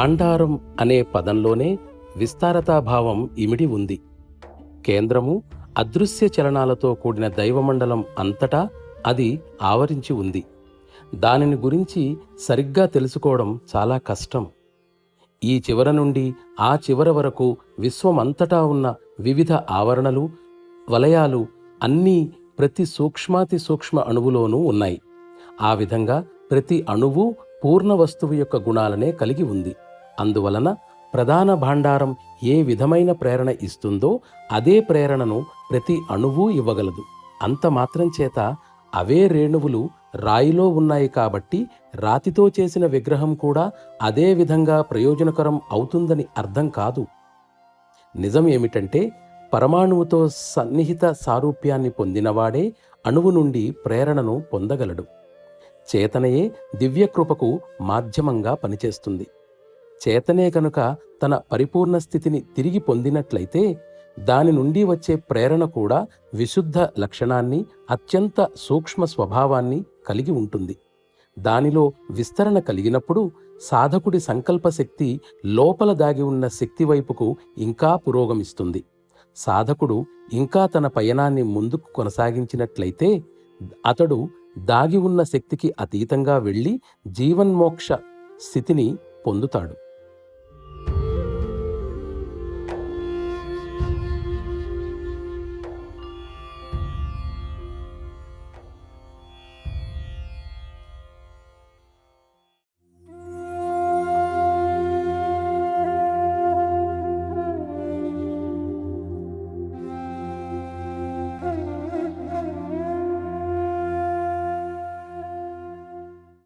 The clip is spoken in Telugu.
భాండారం అనే పదంలోనే విస్తారతాభావం ఇమిడి ఉంది. కేంద్రము అదృశ్య చలనాలతో కూడిన దైవమండలం అంతటా అది ఆవరించి ఉంది. దానిని గురించి సరిగ్గా తెలుసుకోవడం చాలా కష్టం. ఈ చివర నుండి ఆ చివర వరకు విశ్వమంతటా ఉన్న వివిధ ఆవరణలు, వలయాలు అన్నీ ప్రతి సూక్ష్మాతి సూక్ష్మ అణువులోనూ ఉన్నాయి. ఆ విధంగా ప్రతి అణువు పూర్ణ వస్తువు యొక్క గుణాలనే కలిగి ఉంది. అందువలన ప్రధాన భాండారం ఏ విధమైన ప్రేరణ ఇస్తుందో అదే ప్రేరణను ప్రతి అణువు ఇవ్వగలదు. అంత మాత్రం చేత అవే రేణువులు రాయిలో ఉన్నాయి కాబట్టి రాతితో చేసిన విగ్రహం కూడా అదే విధంగా ప్రయోజనకరం అవుతుందని అర్థం కాదు. నిజం ఏమిటంటే పరమాణువుతో సన్నిహిత సారూప్యాన్ని పొందినవాడే అణువు నుండి ప్రేరణను పొందగలడు. చేతనయే దివ్యకృపకు మాధ్యమంగా పనిచేస్తుంది. చేతనే కనుక తన పరిపూర్ణ స్థితిని తిరిగి పొందినట్లయితే దాని నుండి వచ్చే ప్రేరణ కూడా విశుద్ధ లక్షణాన్ని, అత్యంత సూక్ష్మ స్వభావాన్ని కలిగి ఉంటుంది. దానిలో విస్తరణ కలిగినప్పుడు సాధకుడి సంకల్పశక్తి లోపల దాగి ఉన్న శక్తి వైపుకు ఇంకా పురోగమిస్తుంది. సాధకుడు ఇంకా తన పయనాన్ని ముందుకు కొనసాగించినట్లయితే అతడు దాగి ఉన్న శక్తికి అతీతంగా వెళ్ళి జీవన్మోక్ష స్థితిని పొందుతాడు.